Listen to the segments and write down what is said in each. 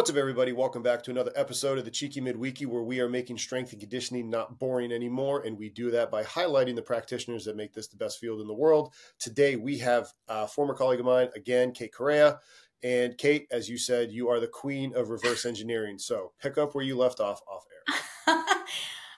What's up, everybody? Welcome back to another episode of the Cheeky Midweeky, where we are making strength and conditioning not boring anymore, and we do that by highlighting the practitioners that make this the best field in the world. Today, we have a former colleague of mine, again, Kate Correia. And Kate, as you said, you are the queen of reverse engineering. So pick up where you left off air.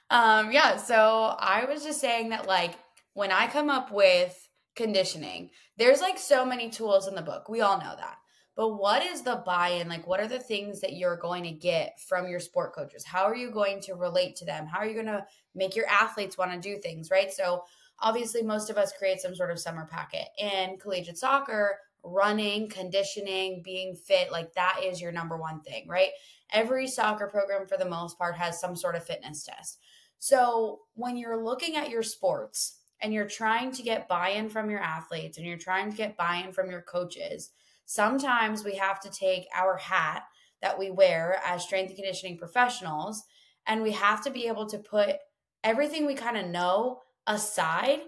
Yeah, so I was just saying that, like, when I come up with conditioning, there's like so many tools in the book. We all know that. But what is the buy-in? Like, what are the things that you're going to get from your sport coaches? How are you going to relate to them? How are you going to make your athletes want to do things, right? So obviously most of us create some sort of summer packet. In collegiate soccer, running, conditioning, being fit, like that is your number one thing, right? Every soccer program for the most part has some sort of fitness test. So when you're looking at your sports and you're trying to get buy-in from your athletes and you're trying to get buy-in from your coaches, sometimes we have to take our hat that we wear as strength and conditioning professionals, and we have to be able to put everything we kind of know aside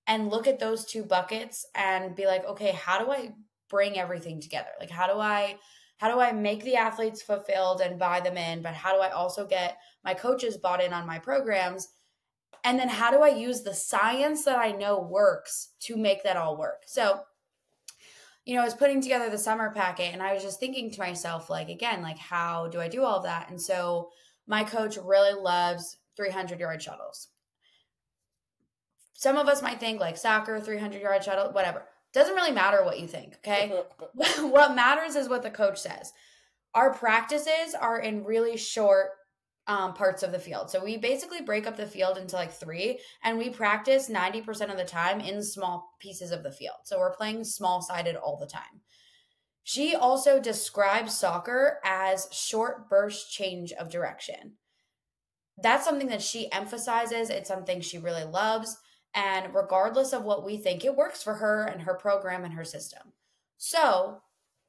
and look at those two buckets and be like, okay, how do I bring everything together? Like, how do I make the athletes fulfilled and buy them in, but how do I also get my coaches bought in on my programs? And then how do I use the science that I know works to make that all work? So, I was putting together the summer packet and I was just thinking to myself, like, again, like, how do I do all of that? And so my coach really loves 300-yard shuttles. Some of us might think like soccer, 300-yard shuttle, whatever. Doesn't really matter what you think, okay? What matters is what the coach says. Our practices are in really short parts of the field. So we basically break up the field into like three, and we practice 90% of the time in small pieces of the field. So we're playing small-sided all the time. She also describes soccer as short burst change of direction. That's something that she emphasizes. It's something she really loves. And regardless of what we think, it works for her and her program and her system. So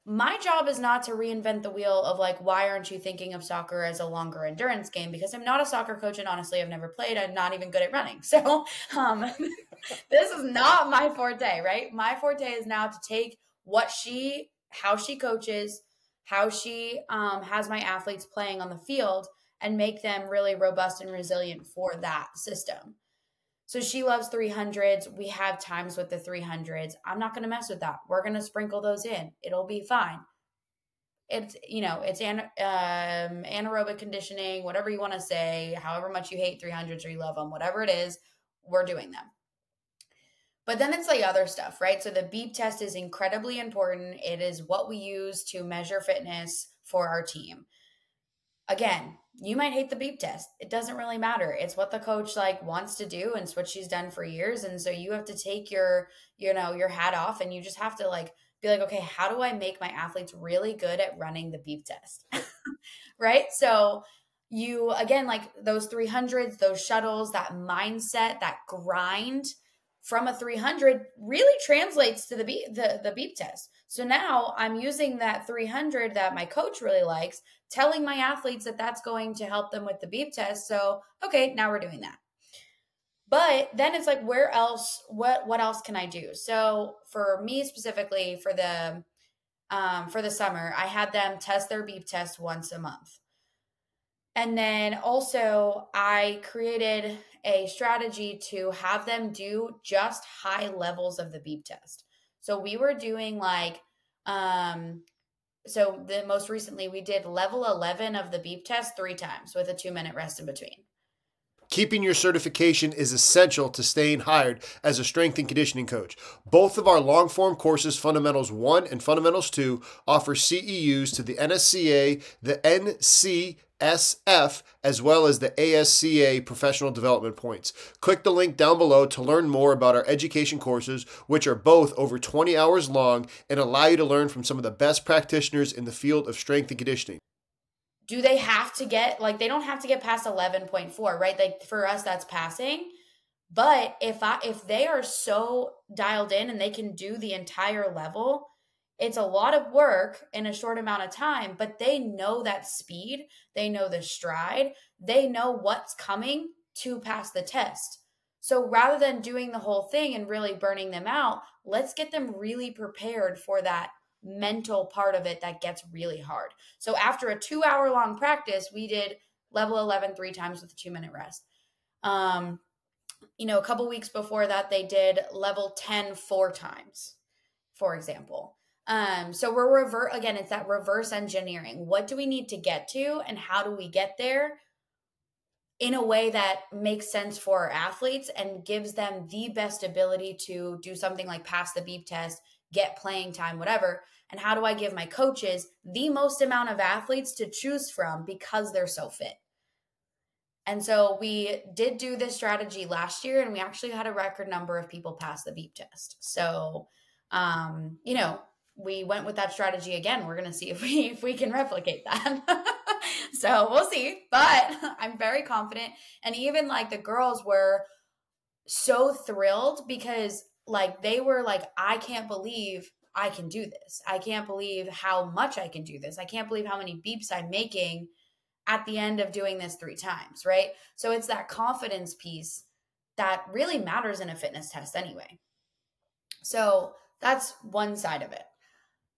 my job is not to reinvent the wheel of like, why aren't you thinking of soccer as a longer endurance game? Because I'm not a soccer coach, and honestly, I've never played. I'm not even good at running. So this is not my forte, right? My forte is now to take how she coaches, how she has my athletes playing on the field, and make them really robust and resilient for that system. So she loves 300s. We have times with the 300s. I'm not going to mess with that. We're going to sprinkle those in. It'll be fine. It's anaerobic conditioning, whatever you want to say, however much you hate 300s or you love them, whatever it is, we're doing them. But then it's like other stuff, right? So the beep test is incredibly important. It is what we use to measure fitness for our team. Again, you might hate the beep test. It doesn't really matter. It's what the coach like wants to do, and it's what she's done for years. And so you have to take your hat off, and you just have to like be like, okay, how do I make my athletes really good at running the beep test? Right? So you, again, like those 300s, those shuttles, that mindset, that grind from a 300 really translates to the beep test. So now I'm using that 300 that my coach really likes, telling my athletes that that's going to help them with the beep test. So, okay, now we're doing that. But then it's like, where else, what else can I do? So for me specifically, for the summer, I had them test their beep test once a month. And then also I created a strategy to have them do just high levels of the beep test. So we were doing like, so the most recently we did level 11 of the beep test 3 times with a 2-minute rest in between. Keeping your certification is essential to staying hired as a strength and conditioning coach. Both of our long-form courses, Fundamentals 1 and Fundamentals 2, offer CEUs to the NSCA, the NCSF, as well as the ASCA professional development points. Click the link down below to learn more about our education courses, which are both over 20 hours long and allow you to learn from some of the best practitioners in the field of strength and conditioning. Do they have to get, like, they don't have to get past 11.4, right? Like for us, that's passing. But if they are so dialed in and they can do the entire level, it's a lot of work in a short amount of time, but they know that speed, they know the stride, they know what's coming to pass the test. So rather than doing the whole thing and really burning them out, let's get them really prepared for that mental part of it that gets really hard. So after a 2-hour long practice, we did level 11 3 times with a 2-minute rest. A couple weeks before that, they did level 10 4 times, for example. So we're again, it's that reverse engineering. What do we need to get to, and how do we get there in a way that makes sense for our athletes and gives them the best ability to do something like pass the beep test, get playing time, whatever. And how do I give my coaches the most amount of athletes to choose from because they're so fit? And so we did do this strategy last year, and we actually had a record number of people pass the beep test. So, we went with that strategy again. We're going to see if we can replicate that. So we'll see, but I'm very confident. And even like the girls were so thrilled because like they were like, I can't believe I can do this. I can't believe how much I can do this. I can't believe how many beeps I'm making at the end of doing this 3 times, right? So it's that confidence piece that really matters in a fitness test anyway. So that's one side of it.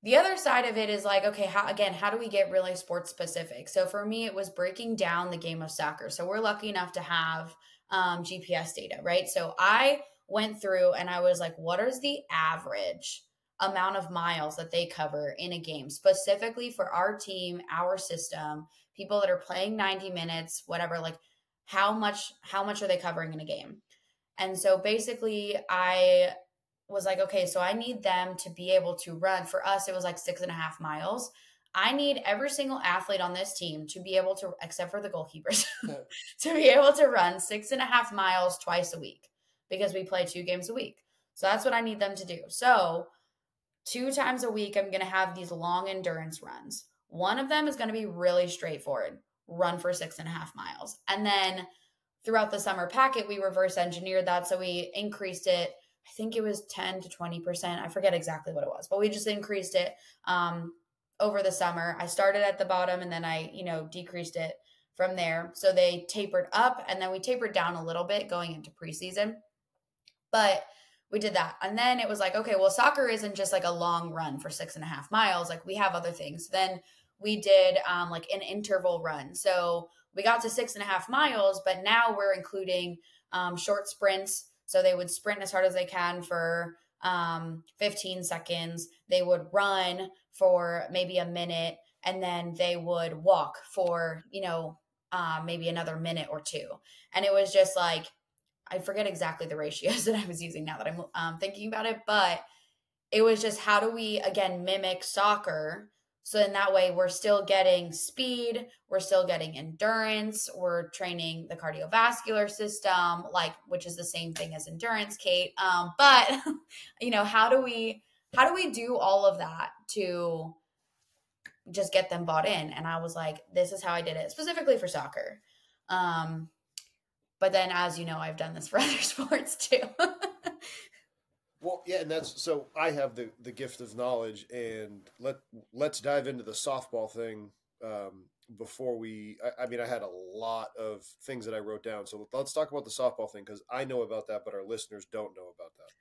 The other side of it is like, okay, how do we get really sports specific? So for me, it was breaking down the game of soccer. So we're lucky enough to have GPS data, right? So I went through and I was like, what is the average amount of miles that they cover in a game, specifically for our team, our system, people that are playing 90 minutes, whatever, like how much are they covering in a game? And so basically I was like, okay, so I need them to be able to run. For us, it was like 6.5 miles. I need every single athlete on this team to be able to, except for the goalkeepers, to be able to run 6.5 miles twice a week because we play 2 games a week. So that's what I need them to do. So 2 times a week, I'm going to have these long endurance runs. One of them is going to be really straightforward, run for 6.5 miles. And then throughout the summer packet, we reverse engineered that. So we increased it. I think it was 10 to 20%. I forget exactly what it was, but we just increased it over the summer. I started at the bottom and then I, decreased it from there. So they tapered up and then we tapered down a little bit going into preseason. But we did that. And then it was like, okay, well, soccer isn't just like a long run for 6.5 miles. Like we have other things. Then we did like an interval run. So we got to 6.5 miles, but now we're including short sprints. So they would sprint as hard as they can for 15 seconds. They would run for maybe a minute, and then they would walk for, maybe another minute or 2. And it was just like, I forget exactly the ratios that I was using now that I'm thinking about it, but it was just how do we, again, mimic soccer. So in that way, we're still getting speed, we're still getting endurance, we're training the cardiovascular system, which is the same thing as endurance, Kate. But how do we do all of that to just get them bought in? And I was like, this is how I did it specifically for soccer. But then, as you know, I've done this for other sports too. Well, yeah, and so I have the gift of knowledge, and let's dive into the softball thing before I had a lot of things that I wrote down. So let's talk about the softball thing because I know about that, but our listeners don't know about that.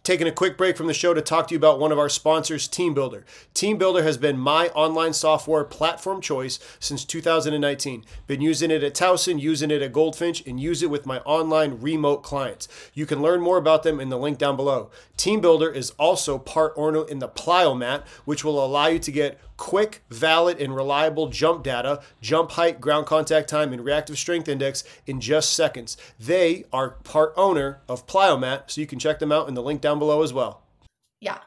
Taking a quick break from the show to talk to you about one of our sponsors, TeamBuildr. TeamBuildr has been my online software platform choice since 2019. Been using it at Towson, using it at Goldfinch, and use it with my online remote clients. You can learn more about them in the link down below. TeamBuildr is also part owner in the Plyomat, which will allow you to get quick, valid, and reliable jump data, jump height, ground contact time, and reactive strength index in just seconds. They are part owner of Plyomat, so you can check them out in the link down below as well. Yeah.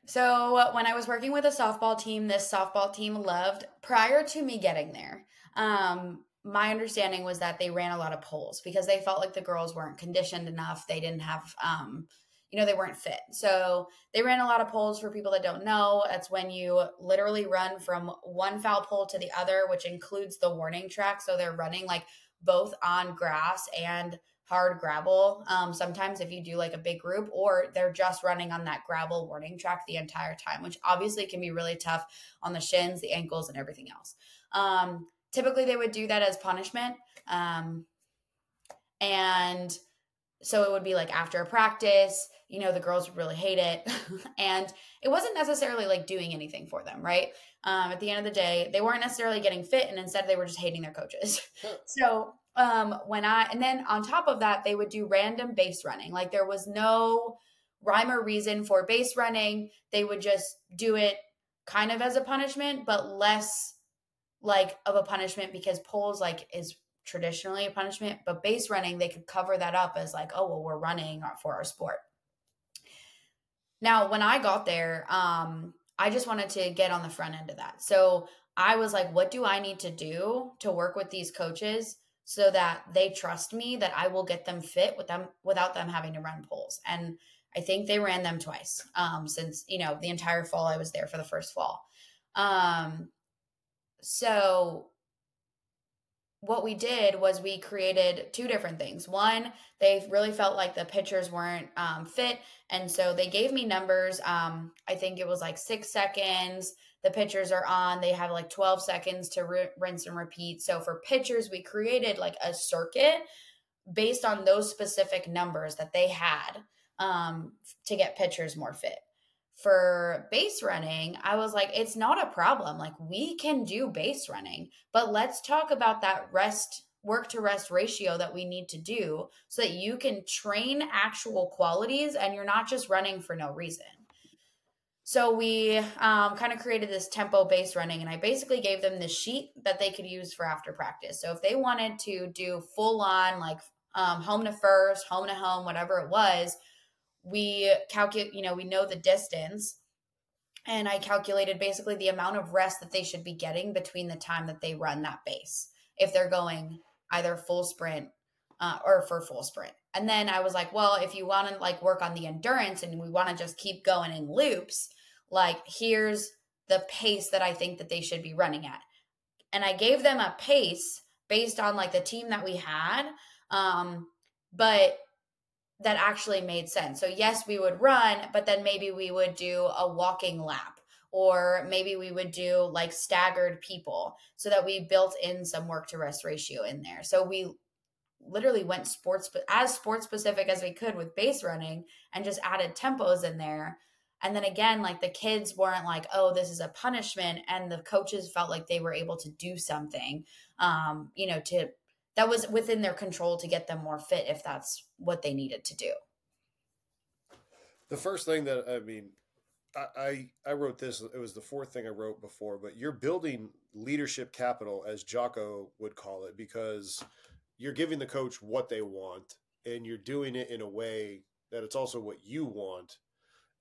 So when I was working with a softball team, this softball team loved, prior to me getting there, my understanding was that they ran a lot of polls because they felt like the girls weren't conditioned enough. They didn't have, they weren't fit. So they ran a lot of polls. For people that don't know, that's when you literally run from one foul pole to the other, which includes the warning track. So they're running like both on grass and hard gravel. Sometimes if you do like a big group, or they're just running on that gravel warning track the entire time, which obviously can be really tough on the shins, the ankles, and everything else. Typically they would do that as punishment. And So it would be like after a practice, the girls would really hate it. And it wasn't necessarily like doing anything for them, right? At the end of the day, they weren't necessarily getting fit, and instead they were just hating their coaches. So and then on top of that, they would do random base running. Like there was no rhyme or reason for base running. They would just do it kind of as a punishment, but less like of a punishment, because poles like is traditionally a punishment, but base running, they could cover that up as like, oh, well, we're running for our sport. Now, when I got there, I just wanted to get on the front end of that. So I was like, what do I need to do to work with these coaches so that they trust me that I will get them fit with them without them having to run poles? And I think they ran them twice since, the entire fall I was there for the first fall. So what we did was we created two different things. One, they really felt like the pitchers weren't fit. And so they gave me numbers. I think it was like 6 seconds. The pitchers are on. They have like 12 seconds to rinse and repeat. So for pitchers, we created like a circuit based on those specific numbers that they had to get pitchers more fit. For base running, I was like, it's not a problem. Like we can do base running, but let's talk about that work to rest ratio that we need to do so that you can train actual qualities and you're not just running for no reason. So we kind of created this tempo base running, and I basically gave them this sheet that they could use for after practice. So if they wanted to do full on like home to first, home to home, whatever it was, we calculate, we know the distance, and I calculated basically the amount of rest that they should be getting between the time that they run that base, if they're going either full sprint or for full sprint. And then I was like, well, if you want to like work on the endurance and we want to just keep going in loops, like here's the pace that I think that they should be running at. And I gave them a pace based on like the team that we had, but that actually made sense. So yes, we would run, but then maybe we would do a walking lap, or maybe we would do like staggered people, so that we built in some work to rest ratio in there. So we literally went as sports specific as we could with base running and just added tempos in there. And then again, like the kids weren't like, oh, this is a punishment. And the coaches felt like they were able to do something, that was within their control to get them more fit if that's what they needed to do. The first thing that, I wrote this, it was the fourth thing I wrote before, but you're building leadership capital, as Jocko would call it, because you're giving the coach what they want and you're doing it in a way that it's also what you want.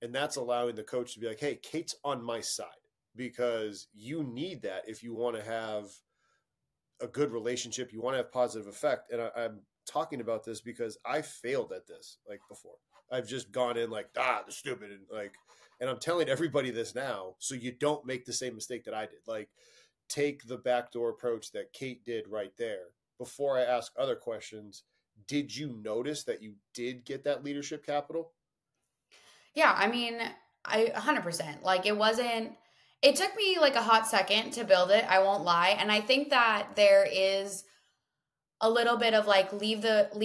And that's allowing the coach to be like, hey, Kate's on my side, because you need that if you want to have a good relationship, you want to have positive effect. And I'm talking about this because I failed at this like before. I've just gone in like, the stupid, and I'm telling everybody this now, so you don't make the same mistake that I did. Like, take the backdoor approach that Kate did right there. Before I ask other questions, did you notice that you did get that leadership capital? Yeah, I mean, I 100%. Like it took me like a hot second to build it, I won't lie. And I think that there is a little bit of like leave the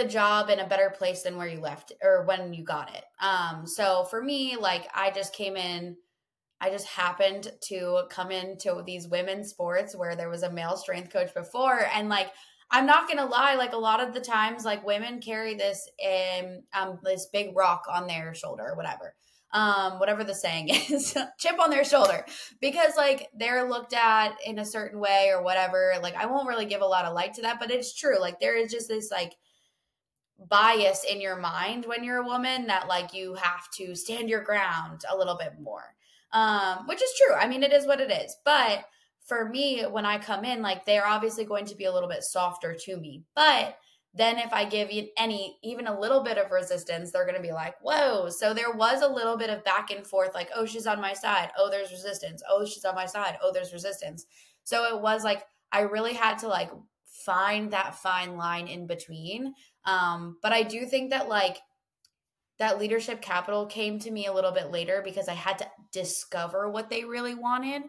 job in a better place than where you left or when you got it. So for me, like I just happened to come into these women's sports where there was a male strength coach before. And like, I'm not going to lie, like a lot of the times, like women carry this this big rock on their shoulder or whatever the saying is, chip on their shoulder, because like they're looked at in a certain way or whatever. Like I won't really give a lot of light to that, but it's true. Like there is just this like bias in your mind when you're a woman that like you have to stand your ground a little bit more, which is true. I mean, it is what it is. But for me, when I come in, like they're obviously going to be a little bit softer to me. But then if I give you even a little bit of resistance, they're going to be like, whoa. So there was a little bit of back and forth, like, oh, she's on my side. Oh, there's resistance. Oh, she's on my side. Oh, there's resistance. So it was like, I really had to like find that fine line in between. But I do think that like that leadership capital came to me a little bit later because I had to discover what they really wanted.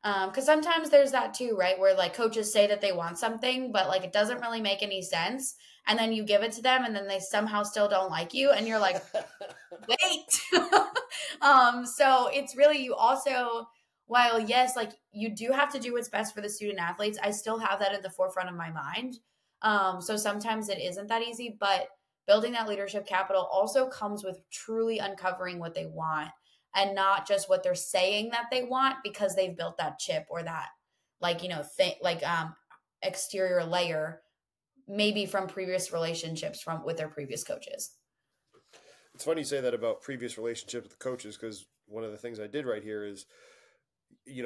Because sometimes there's that too, right? Where like coaches say that they want something, but like it doesn't really make any sense. And then you give it to them and then they somehow still don't like you. And you're like, wait. So it's really, you also, while yes, like you do have to do what's best for the student athletes, I still have that at the forefront of my mind. So sometimes it isn't that easy, but building that leadership capital also comes with truly uncovering what they want and not just what they're saying that they want because they've built that chip or that like, exterior layer, maybe from previous relationships from with their previous coaches. It's funny you say that about previous relationships with the coaches, because one of the things I did right here is,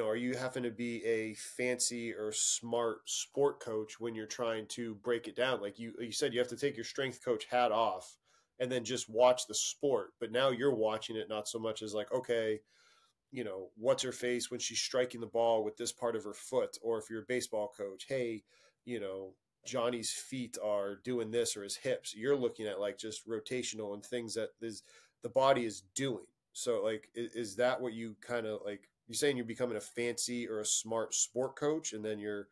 are you having to be a fancy or smart sport coach when you're trying to break it down? Like you said, you have to take your strength coach hat off and then just watch the sport. But now you're watching it not so much as like, okay, what's her face when she's striking the ball with this part of her foot? Or if you're a baseball coach, hey, Johnny's feet are doing this or his hips. You're looking at like just rotational and things that the body is doing. So like, is that what you kind of like, you're saying you're becoming a fancy or a smart sport coach and then you're,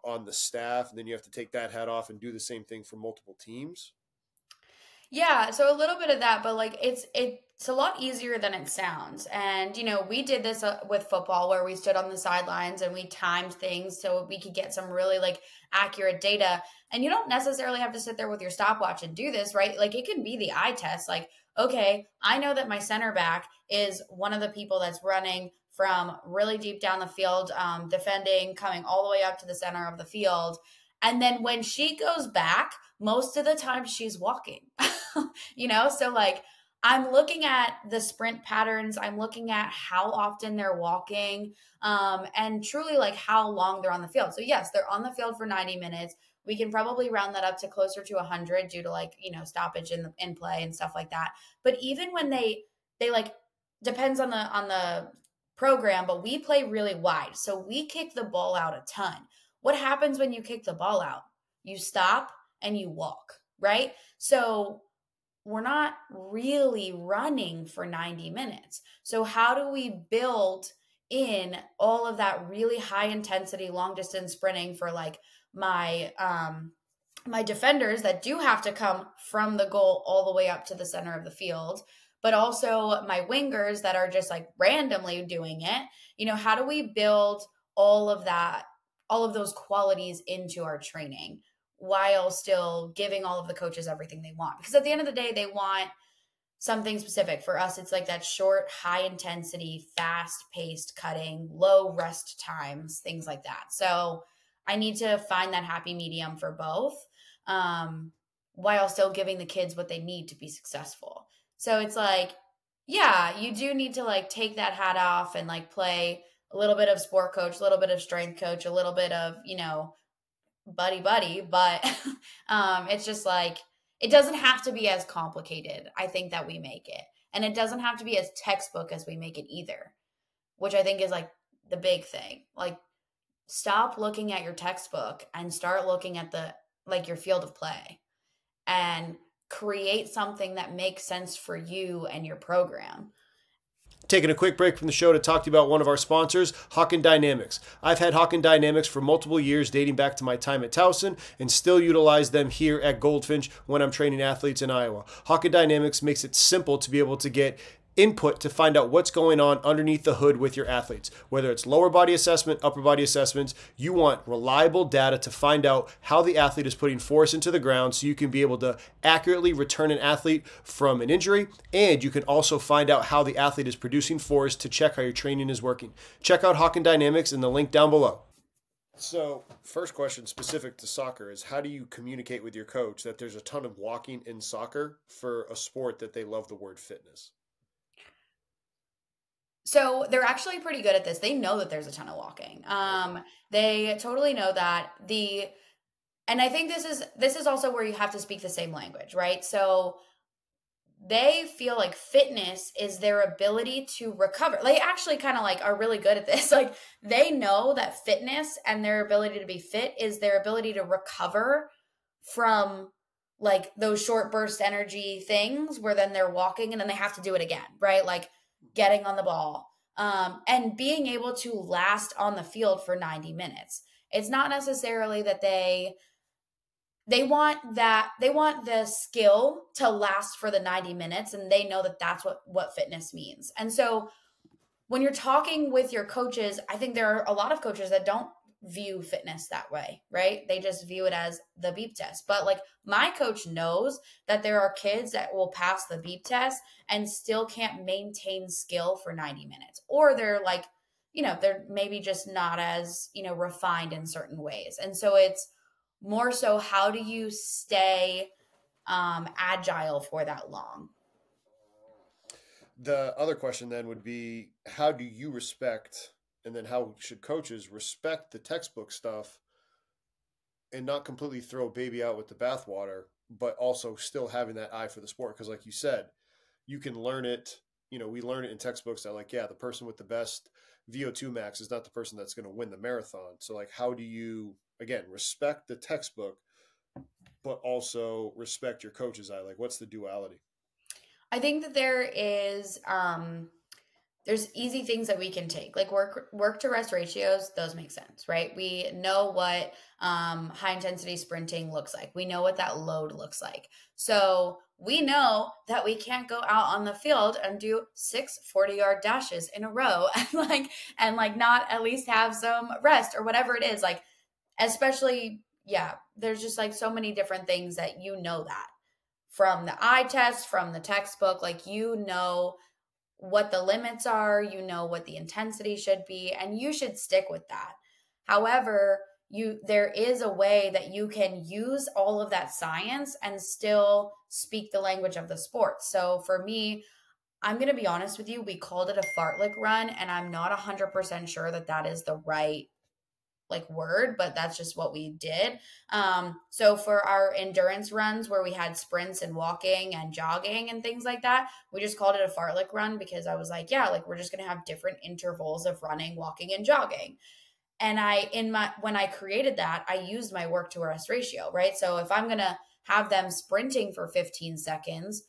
on the staff and then you have to take that hat off and do the same thing for multiple teams? Yeah, so a little bit of that, but like it's a lot easier than it sounds. And we did this with football where we stood on the sidelines and we timed things so we could get some really like accurate data. And you don't necessarily have to sit there with your stopwatch and do this, right? Like it can be the eye test. Like, okay, I know that my center back is one of the people that's running from really deep down the field, defending, coming all the way up to the center of the field. And then when she goes back, most of the time she's walking, So like I'm looking at the sprint patterns. I'm looking at how often they're walking, and truly like how long they're on the field. So yes, they're on the field for 90 minutes. We can probably round that up to closer to 100 due to like, stoppage in play and stuff like that. But even when they like, depends on the program, but we play really wide. So we kick the ball out a ton. What happens when you kick the ball out? You stop and you walk, right? So we're not really running for 90 minutes. So how do we build in all of that really high intensity, long distance sprinting for like my defenders that do have to come from the goal all the way up to the center of the field, but also my wingers that are just like randomly doing it. How do we build all of that, all of those qualities into our training while still giving all of the coaches everything they want? Because at the end of the day, they want something specific. For us, it's like that short, high intensity, fast paced cutting, low rest times, things like that. So I need to find that happy medium for both, while still giving the kids what they need to be successful. So it's like, yeah, you do need to like take that hat off and like play a little bit of sport coach, a little bit of strength coach, a little bit of, buddy, but it's just like, it doesn't have to be as complicated, I think, that we make it. And it doesn't have to be as textbook as we make it either, which I think is like the big thing. Like, stop looking at your textbook and start looking at your field of play and create something that makes sense for you and your program. Taking a quick break from the show to talk to you about one of our sponsors, Hawkin Dynamics. I've had Hawkin Dynamics for multiple years, dating back to my time at Towson, and still utilize them here at Goldfinch when I'm training athletes in Iowa. Hawkin Dynamics makes it simple to be able to get input to find out what's going on underneath the hood with your athletes. Whether it's lower body assessment, upper body assessments, you want reliable data to find out how the athlete is putting force into the ground so you can be able to accurately return an athlete from an injury, and you can also find out how the athlete is producing force to check how your training is working. Check out Hawkin Dynamics in the link down below. So, first question specific to soccer is, how do you communicate with your coach that there's a ton of walking in soccer for a sport that they love the word fitness? So they're actually pretty good at this. They know that there's a ton of walking. They totally know that. And I think this is also where you have to speak the same language, right? So they feel like fitness is their ability to recover. They actually kind of like are really good at this. Like, they know that fitness and their ability to be fit is their ability to recover from like those short burst energy things where then they're walking and then they have to do it again, right? Like getting on the ball, and being able to last on the field for 90 minutes. It's not necessarily that they want the skill to last for the 90 minutes, and they know that that's what fitness means. And so when you're talking with your coaches, I think there are a lot of coaches that don't view fitness that way, right? They just view it as the beep test. But like my coach knows that there are kids that will pass the beep test and still can't maintain skill for 90 minutes. Or they're like, they're maybe just not as, refined in certain ways. And so it's more so, how do you stay agile for that long? The other question then would be, how do you respect, and then how should coaches respect the textbook stuff and not completely throw baby out with the bathwater, but also still having that eye for the sport? Because like you said, you can learn it. We learn it in textbooks that like, yeah, the person with the best VO2 max is not the person that's going to win the marathon. So like, how do you, again, respect the textbook, but also respect your coach's eye? Like, what's the duality? I think that there's easy things that we can take, like work to rest ratios. Those make sense, right? We know what high intensity sprinting looks like. We know what that load looks like. So we know that we can't go out on the field and do 6 40-yard dashes in a row and not at least have some rest or whatever it is. Like, especially, yeah, there's just like so many different things that that from the eye test, from the textbook, like, what the limits are, what the intensity should be, and you should stick with that. However, there is a way that you can use all of that science and still speak the language of the sport. So for me, I'm going to be honest with you, we called it a fartlek run, and I'm not 100% sure that that is the right word, but that's just what we did. So for our endurance runs where we had sprints and walking and jogging and things like that, we just called it a fartlek run because I was like, yeah, we're just going to have different intervals of running, walking, and jogging. And when I created that, I used my work to rest ratio, right? So if I'm going to have them sprinting for 15 seconds,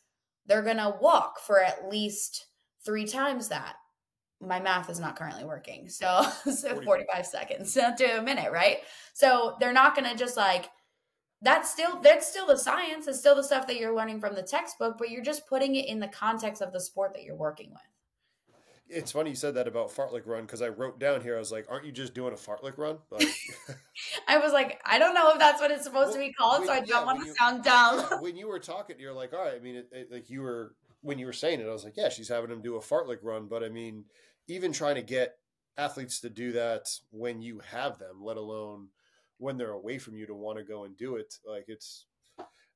they're going to walk for at least 3 times that. My math is not currently working. So 45 seconds to a minute, right? So they're not going to just that's still the science. It's still the stuff that you're learning from the textbook, but you're just putting it in the context of the sport that you're working with. It's funny you said that about fartlek run, because I wrote down here, I was like, aren't you just doing a fartlek run? I was like, I don't know if that's what it's supposed to be called, so I don't want to sound dumb. When you were talking, you're like, all right, I mean, when you were saying it, I was like, yeah, she's having them do a fartlek run, but I mean, even trying to get athletes to do that when you have them, let alone when they're away from you, to want to go and do it.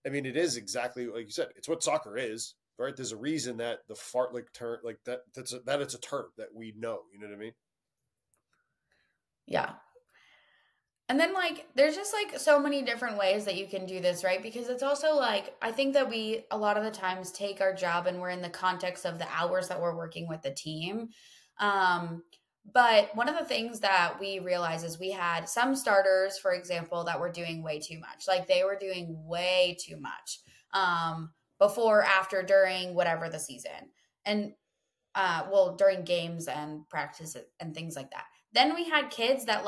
It is exactly like you said, it's what soccer is, right? There's a reason that the fartlek term, that it's a term that we know, you know what I mean? Yeah. And then there's just so many different ways that you can do this, right? Because it's also I think that we a lot of the times take our job and we're in the context of the hours that we're working with the team. But one of the things that we realized is we had some starters, for example, that were doing way too much. They were doing way too much before, after, during, whatever the season. And during games and practice and things like that. Then we had kids that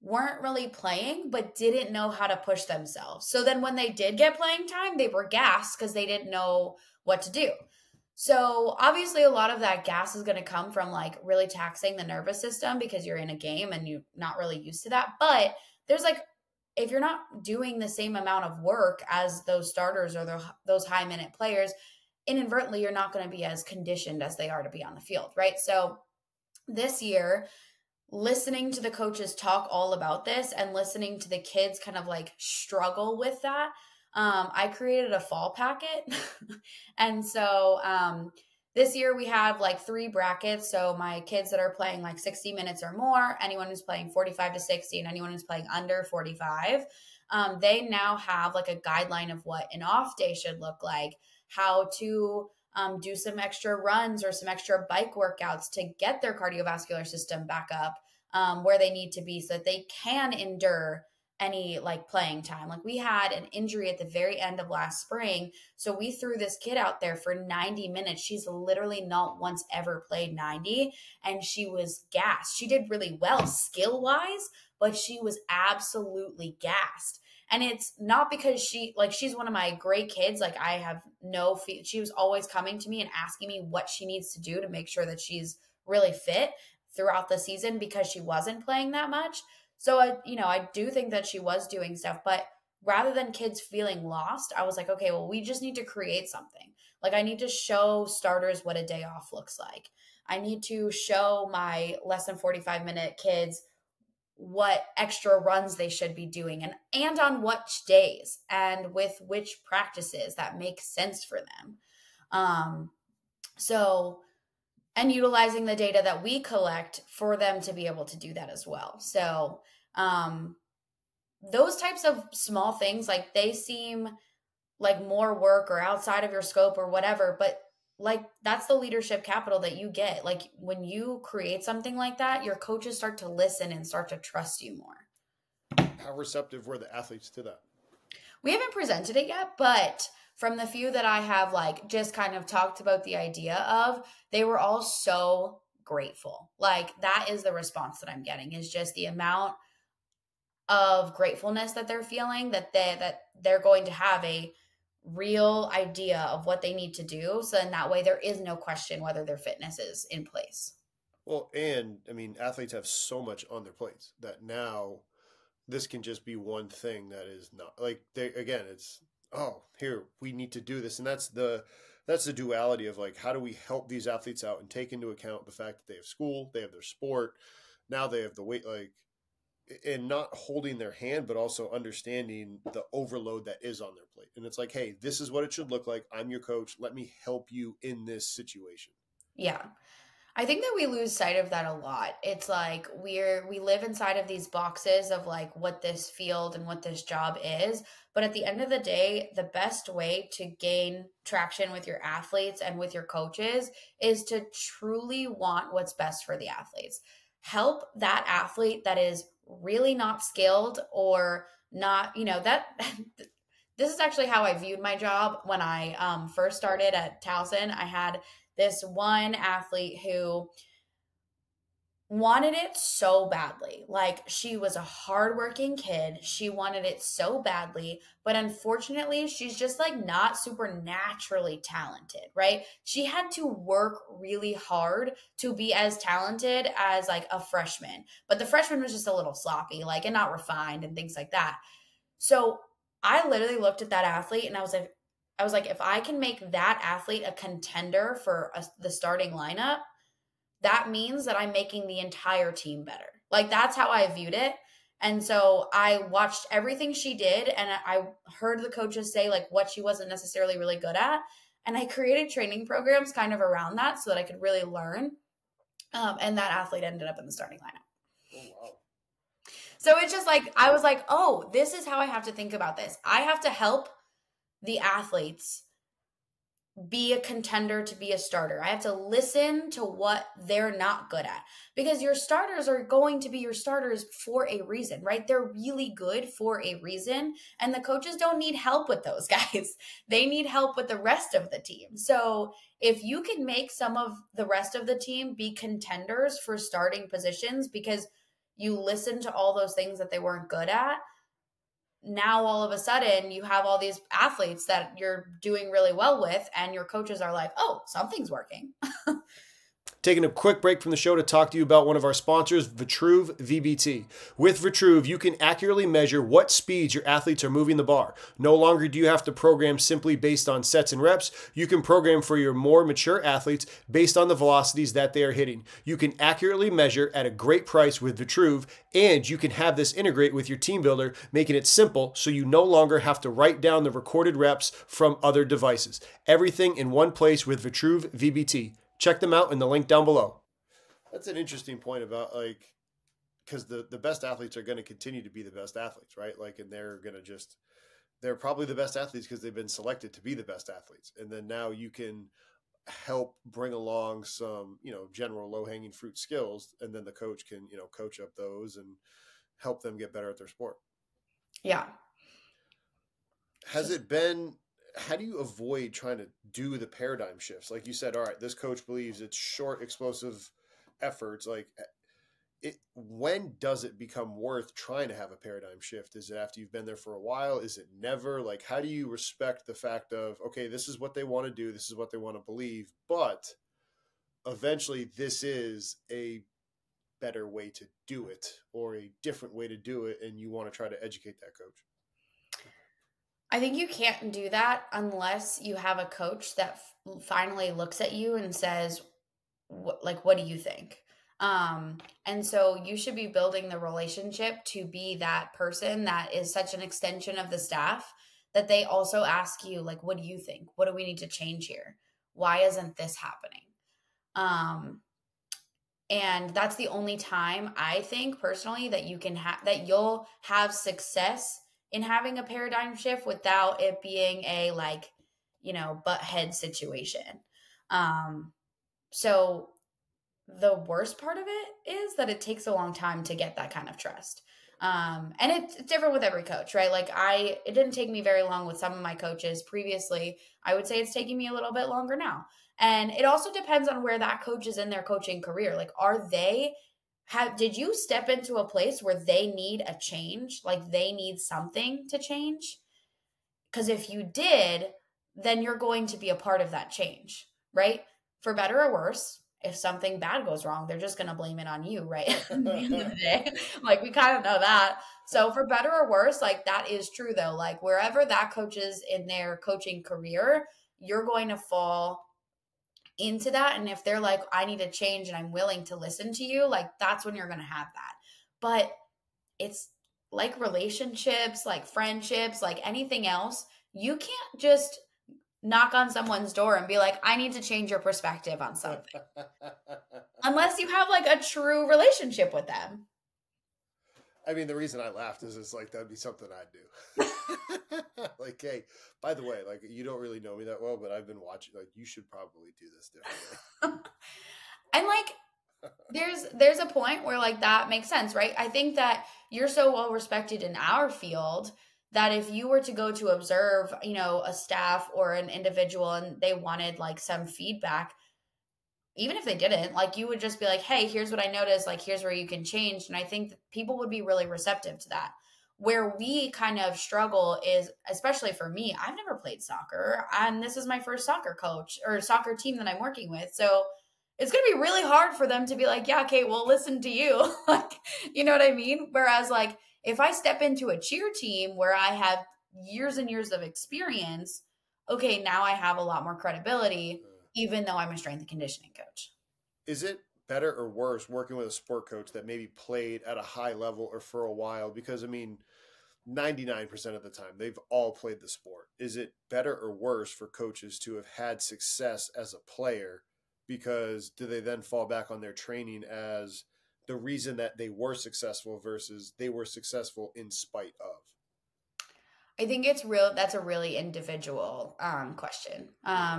weren't really playing, but didn't know how to push themselves. So then when they did get playing time, they were gassed because they didn't know what to do. So obviously a lot of that gas is going to come from really taxing the nervous system because you're in a game and you're not really used to that. But there's if you're not doing the same amount of work as those starters or those high minute players, inadvertently you're not going to be as conditioned as they are to be on the field, right? So this year, listening to the coaches talk all about this and listening to the kids kind of struggle with that, I created a fall packet. And so this year we have 3 brackets. So my kids that are playing 60 minutes or more, anyone who's playing 45 to 60, and anyone who's playing under 45, they now have a guideline of what an off day should look like, how to do some extra runs or some extra bike workouts to get their cardiovascular system back up where they need to be so that they can endure any like playing time. Like we had an injury at the very end of last spring. So we threw this kid out there for 90 minutes. She's literally not once ever played 90, and she was gassed. She did really well skill wise, but she was absolutely gassed. And it's not because she's one of my great kids. Like I have she was always coming to me and asking me what she needs to do to make sure that she's really fit throughout the season because she wasn't playing that much. So I do think that she was doing stuff, but rather than kids feeling lost, I was like, okay, well, we just need to create something. Like I need to show starters what a day off looks like. I need to show my less than 45-minute kids what extra runs they should be doing and on which days and with which practices that make sense for them. So and utilizing the data that we collect for them to be able to do that as well. So those types of small things, like they seem like more work or outside of your scope or whatever, but like that's the leadership capital that you get. Like when you create something like that, your coaches start to listen and start to trust you more. How receptive were the athletes to that? We haven't presented it yet, but from the few that I have like just kind of talked about the idea of, they were all so grateful. Like that is the response that I'm getting, is just the amount of gratefulness that they're feeling, that they're going to have a real idea of what they need to do. So in that way, there is no question whether their fitness is in place. Well, and I mean, athletes have so much on their plates that now this can just be one thing that is not like they, again, it's, oh, here, we need to do this. And that's the duality of like, how do we help these athletes out and take into account the fact that they have school, they have their sport, now they have the weight, like, and not holding their hand, but also understanding the overload that is on their plate. And it's like, hey, this is what it should look like. I'm your coach. Let me help you in this situation. Yeah. I think that we lose sight of that a lot. It's like we live inside of these boxes of like what this field and what this job is. But at the end of the day, the best way to gain traction with your athletes and with your coaches is to truly want what's best for the athletes. Help that athlete that is really not skilled or not, that this is actually how I viewed my job when I first started at Towson. I had this one athlete who wanted it so badly. Like she was a hardworking kid. She wanted it so badly, but unfortunately, she's just like not supernaturally talented, right? She had to work really hard to be as talented as like a freshman, but the freshman was just a little sloppy, like, and not refined and things like that. So I literally looked at that athlete and I was like, if I can make that athlete a contender for the starting lineup, that means that I'm making the entire team better. Like that's how I viewed it. And so I watched everything she did and I heard the coaches say like what she wasn't necessarily really good at. And I created training programs kind of around that so that I could really learn. And that athlete ended up in the starting lineup. Oh, wow. So it's just like, I was like, oh, this is how I have to think about this. I have to help the athletes be a contender to be a starter. I have to listen to what they're not good at, because your starters are going to be your starters for a reason, right? They're really good for a reason. And the coaches don't need help with those guys. They need help with the rest of the team. So if you can make some of the rest of the team be contenders for starting positions because you listen to all those things that they weren't good at, now all of a sudden you have all these athletes that you're doing really well with and your coaches are like, oh, something's working. Taking a quick break from the show to talk to you about one of our sponsors, Vitruve VBT. With Vitruve, you can accurately measure what speeds your athletes are moving the bar. No longer do you have to program simply based on sets and reps. You can program for your more mature athletes based on the velocities that they are hitting. You can accurately measure at a great price with Vitruve, and you can have this integrate with your TeamBuildr, making it simple so you no longer have to write down the recorded reps from other devices. Everything in one place with Vitruve VBT. Check them out in the link down below. That's an interesting point about like, because the best athletes are going to continue to be the best athletes, right? Like, and they're probably the best athletes because they've been selected to be the best athletes. And then now you can help bring along some, general low hanging fruit skills. And then the coach can, coach up those and help them get better at their sport. Yeah. Has it been, how do you avoid trying to do the paradigm shifts? Like you said, all right, this coach believes it's short, explosive efforts. Like when does it become worth trying to have a paradigm shift? Is it after you've been there for a while? Is it never? Like, how do you respect the fact of, okay, this is what they want to do, this is what they want to believe, but eventually this is a better way to do it or a different way to do it, and you want to try to educate that coach? I think you can't do that unless you have a coach that finally looks at you and says, what do you think? And so you should be building the relationship to be that person that is such an extension of the staff that they also ask you, like, what do you think? What do we need to change here? Why isn't this happening? Um, and that's the only time I think personally that you can have that you'll have success in having a paradigm shift without it being a like, butt head situation. Um, so the worst part of it is that it takes a long time to get that kind of trust. And it's different with every coach, right? Like it didn't take me very long with some of my coaches previously. I would say it's taking me a little bit longer now. And it also depends on where that coach is in their coaching career. Like, did you step into a place where they need a change? Like they need something to change? Because if you did, then you're going to be a part of that change, right? For better or worse, if something bad goes wrong, they're just going to blame it on you, right? At the end of the day, like we kind of know that. So for better or worse, like that is true though. Like wherever that coach is in their coaching career, you're going to fall into that. And if they're like, I need to change and I'm willing to listen to you, like that's when you're going to have that. But it's like relationships, like friendships, like anything else. You can't just knock on someone's door and be like, I need to change your perspective on something. Unless you have like a true relationship with them. I mean, the reason I laughed is it's like that'd be something I'd do. Like, hey, by the way, like you don't really know me that well, but I've been watching. Like, you should probably do this differently. And like there's a point where like that makes sense, right? I think that you're so well respected in our field that if you were to go to observe, a staff or an individual and they wanted like some feedback, even if they didn't, like you would just be like, hey, here's what I noticed, like here's where you can change. And I think that people would be really receptive to that. Where we kind of struggle is, especially for me, I've never played soccer and this is my first soccer coach or soccer team that I'm working with. So it's going to be really hard for them to be like, yeah, okay, well, listen to you. Like, you know what I mean? Whereas like if I step into a cheer team where I have years and years of experience, okay, now I have a lot more credibility even though I'm a strength and conditioning coach. Is it better or worse working with a sport coach that maybe played at a high level or for a while? Because I mean, 99% of the time they've all played the sport. Is it better or worse for coaches to have had success as a player? Because do they then fall back on their training as the reason that they were successful versus they were successful in spite of? I think that's a really individual question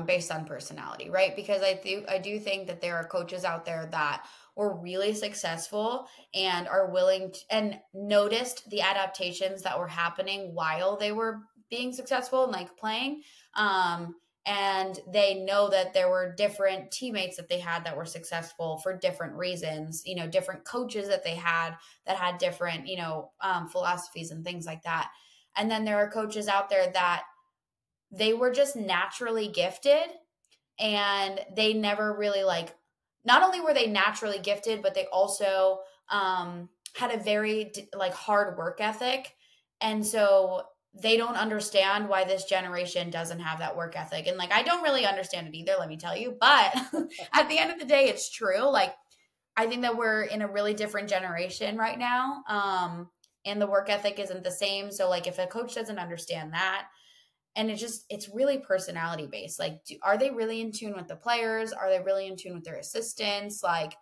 based on personality, right? Because I do think that there are coaches out there that were really successful and are willing to, and noticed the adaptations that were happening while they were being successful and like playing. And they know that there were different teammates that they had that were successful for different reasons, different coaches that had different, philosophies and things like that. And then there are coaches out there that they were just naturally gifted and they never really like, not only were they naturally gifted, but they also had a very like hard work ethic. And so they don't understand why this generation doesn't have that work ethic. And like, I don't really understand it either, let me tell you. But at the end of the day, it's true. Like, I think that we're in a really different generation right now. And the work ethic isn't the same. So like if a coach doesn't understand that, and it's really personality based. Like, are they really in tune with the players? Are they really in tune with their assistants? Like,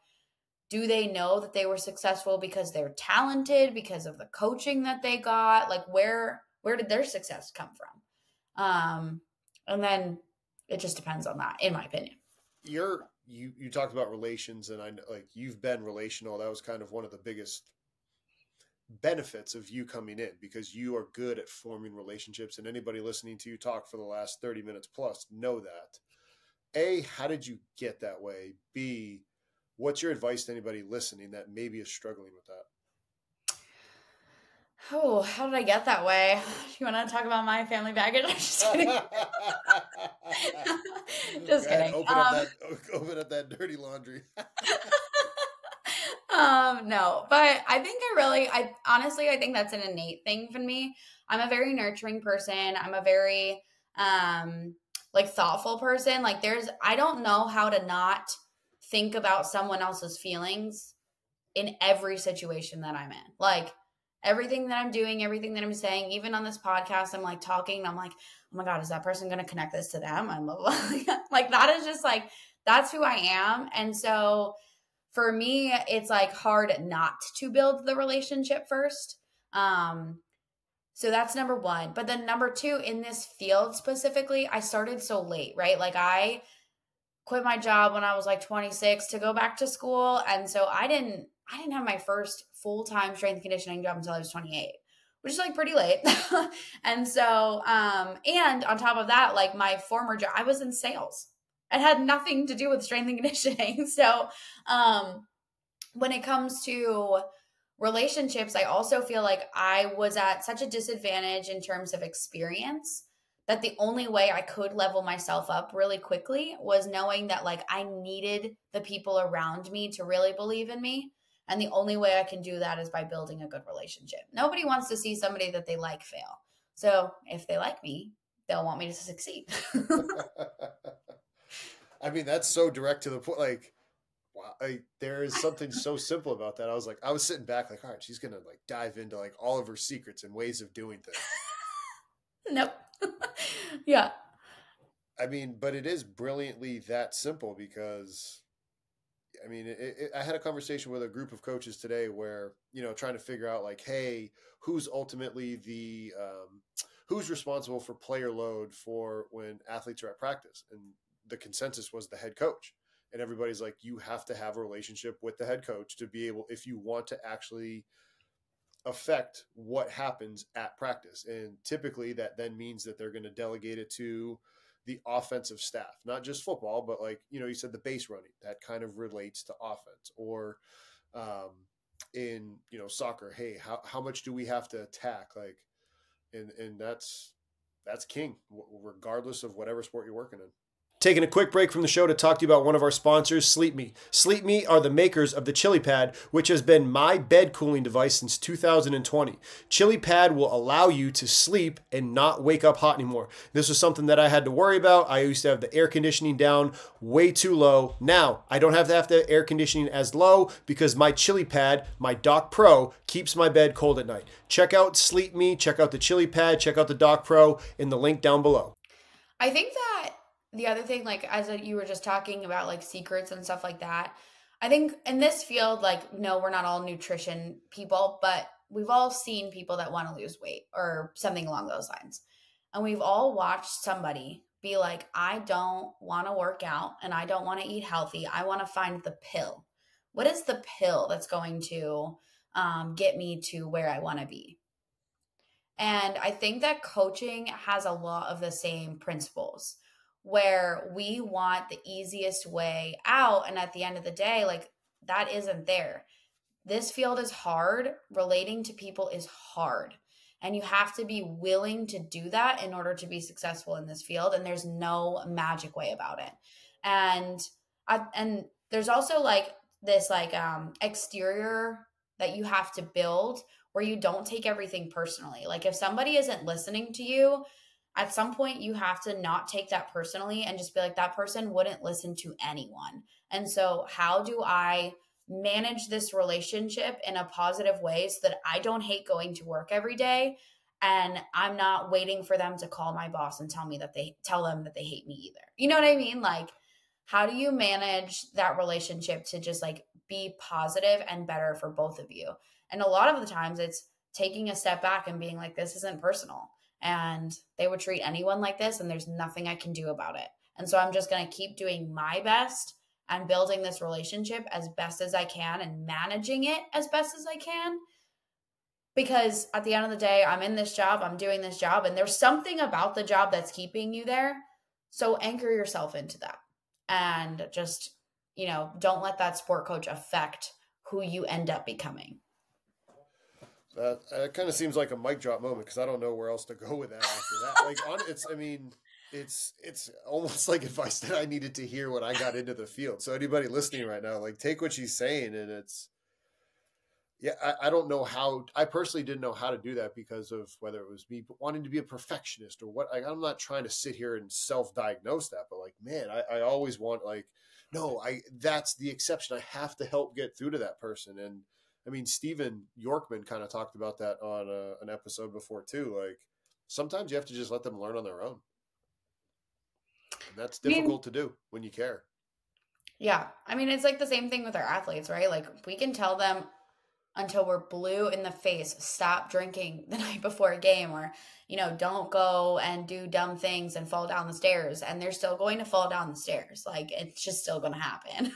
do they know that they were successful because they're talented, because of the coaching that they got? Like where did their success come from? And then it just depends on that, in my opinion. You talked about relations, and I like you've been relational. That was kind of one of the biggest benefits of you coming in, because you are good at forming relationships, and anybody listening to you talk for the last 30 minutes plus know that. A, how did you get that way? B, what's your advice to anybody listening that maybe is struggling with that? Oh, how did I get that way? You want to talk about my family baggage? I'm just kidding. Just kidding. Open up that dirty laundry. No, but I honestly, I think that's an innate thing for me. I'm a very nurturing person. I'm a very, like thoughtful person. Like I don't know how to not think about someone else's feelings in every situation that I'm in. Like everything that I'm doing, everything that I'm saying, even on this podcast, I'm like talking and I'm like, oh my God, is that person going to connect this to them? I'm like, that is just like, that's who I am. And so for me, it's like hard not to build the relationship first. So that's number one. But then number two, in this field specifically, I started so late, right? Like I quit my job when I was like 26 to go back to school. And so I didn't have my first full-time strength and conditioning job until I was 28, which is like pretty late. And so, and on top of that, like my former job, I was in sales. It had nothing to do with strength and conditioning. So, when it comes to relationships, I also feel like I was at such a disadvantage in terms of experience that the only way I could level myself up really quickly was knowing that like I needed the people around me to really believe in me. And the only way I can do that is by building a good relationship. Nobody wants to see somebody that they like fail. So if they like me, they'll want me to succeed. I mean, that's so direct to the point. Like, wow, there is something so simple about that. I was sitting back like, all right, she's going to like dive into like all of her secrets and ways of doing things. Nope. Yeah. I mean, but it is brilliantly that simple, because I mean, I had a conversation with a group of coaches today where, trying to figure out like, hey, who's ultimately who's responsible for player load for when athletes are at practice? And the consensus was the head coach. And everybody's like, you have to have a relationship with the head coach to be able, if you want to actually affect what happens at practice. And typically that then means that they're going to delegate it to the offensive staff, not just football, but like, you said the base running, that kind of relates to offense. Or in, soccer, hey, how much do we have to attack? Like, and that's king, regardless of whatever sport you're working in. Taking a quick break from the show to talk to you about one of our sponsors, Sleepme. Sleepme are the makers of the Chilipad, which has been my bed cooling device since 2020. Chilipad will allow you to sleep and not wake up hot anymore. This was something that I had to worry about. I used to have the air conditioning down way too low. Now, I don't have to have the air conditioning as low because my Chilipad, my Dock Pro, keeps my bed cold at night. Check out Sleepme, check out the Chilipad, check out the Dock Pro in the link down below. I think that the other thing, like you were just talking about like secrets and stuff like that, I think in this field, like, no, we're not all nutrition people, but we've all seen people that want to lose weight or something along those lines. And we've all watched somebody be like, I don't want to work out and I don't want to eat healthy. I want to find the pill. What is the pill that's going to get me to where I want to be? And I think that coaching has a lot of the same principles, where we want the easiest way out. And at the end of the day, like that isn't there. This field is hard. Relating to people is hard. And you have to be willing to do that in order to be successful in this field. And there's no magic way about it. And there's also like this like exterior that you have to build where you don't take everything personally. Like if somebody isn't listening to you, at some point you have to not take that personally and just be like, that person wouldn't listen to anyone. And so how do I manage this relationship in a positive way so that I don't hate going to work every day and I'm not waiting for them to call my boss and tell them that they hate me either. You know what I mean? Like, how do you manage that relationship to just like be positive and better for both of you? And a lot of the times it's taking a step back and being like, this isn't personal. And they would treat anyone like this and there's nothing I can do about it. And so I'm just going to keep doing my best and building this relationship as best as I can and managing it as best as I can. Because at the end of the day, I'm in this job, I'm doing this job, and there's something about the job that's keeping you there. So anchor yourself into that and just, don't let that sport coach affect who you end up becoming. That kind of seems like a mic drop moment because I don't know where else to go with that after that. It's almost like advice that I needed to hear when I got into the field. So anybody listening right now, like, take what she's saying, and I don't know how. I personally didn't know how to do that because of whether it was me wanting to be a perfectionist or what. I'm not trying to sit here and self-diagnose that, but like, man, I always want, like, no, that's the exception. I have to help get through to that person. And I mean, Stephen Yorkman kind of talked about that on an episode before too. Like, sometimes you have to just let them learn on their own. And that's difficult to do when you care. Yeah. I mean, it's like the same thing with our athletes, right? Like, we can tell them until we're blue in the face, stop drinking the night before a game, or, don't go and do dumb things and fall down the stairs. And they're still going to fall down the stairs. Like, it's just still going to happen.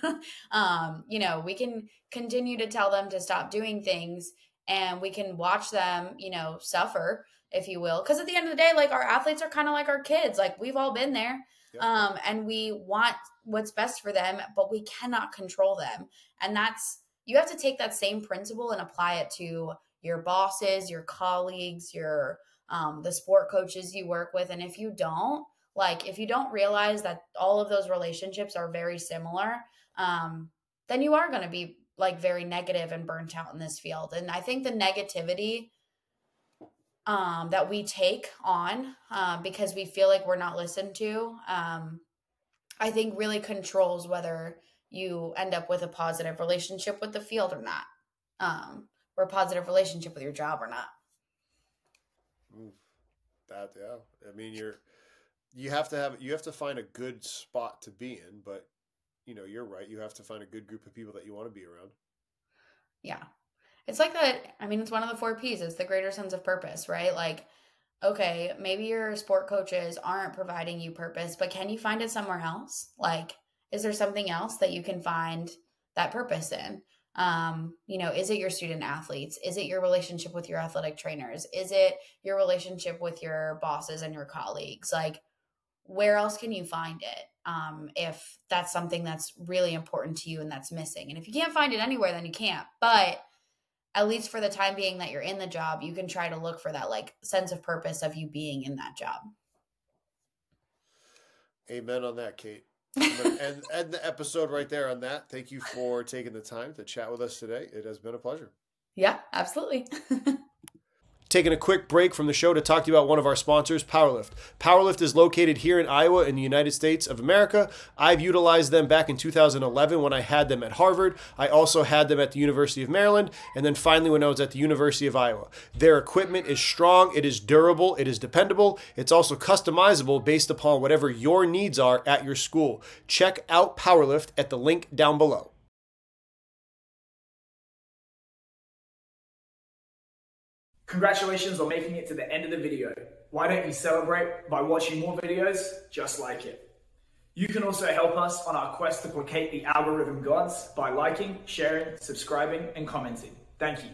We can continue to tell them to stop doing things, and we can watch them, suffer, if you will. Because at the end of the day, like, our athletes are kind of like our kids. Like, we've all been there. Yep. And we want what's best for them, but we cannot control them. And you have to take that same principle and apply it to your bosses, your colleagues, the sport coaches you work with. And if you don't realize that all of those relationships are very similar, then you are going to be like very negative and burnt out in this field. And I think the negativity that we take on because we feel like we're not listened to, I think really controls whether you end up with a positive relationship with the field or not, or a positive relationship with your job or not. I mean, you have to find a good spot to be in, but you're right. You have to find a good group of people that you want to be around. Yeah. It's like that. I mean, it's one of the 4 Ps. It's the greater sense of purpose, right? Like, okay, maybe your sport coaches aren't providing you purpose, but can you find it somewhere else? Like, is there something else that you can find that purpose in? Is it your student athletes? Is it your relationship with your athletic trainers? Is it your relationship with your bosses and your colleagues? Like, where else can you find it? If that's something that's really important to you and that's missing. And if you can't find it anywhere, then you can't. But at least for the time being that you're in the job, you can try to look for that like sense of purpose of you being in that job. Amen on that, Kate. And end the episode right there on that. Thank you for taking the time to chat with us today. It has been a pleasure. Yeah, absolutely. Taking a quick break from the show to talk to you about one of our sponsors, Powerlift. Powerlift is located here in Iowa in the United States of America. I've utilized them back in 2011 when I had them at Harvard. I also had them at the University of Maryland, and then finally when I was at the University of Iowa. Their equipment is strong, it is durable, it is dependable. It's also customizable based upon whatever your needs are at your school. Check out Powerlift at the link down below. Congratulations on making it to the end of the video. Why don't you celebrate by watching more videos just like it? You can also help us on our quest to placate the algorithm gods by liking, sharing, subscribing, and commenting. Thank you.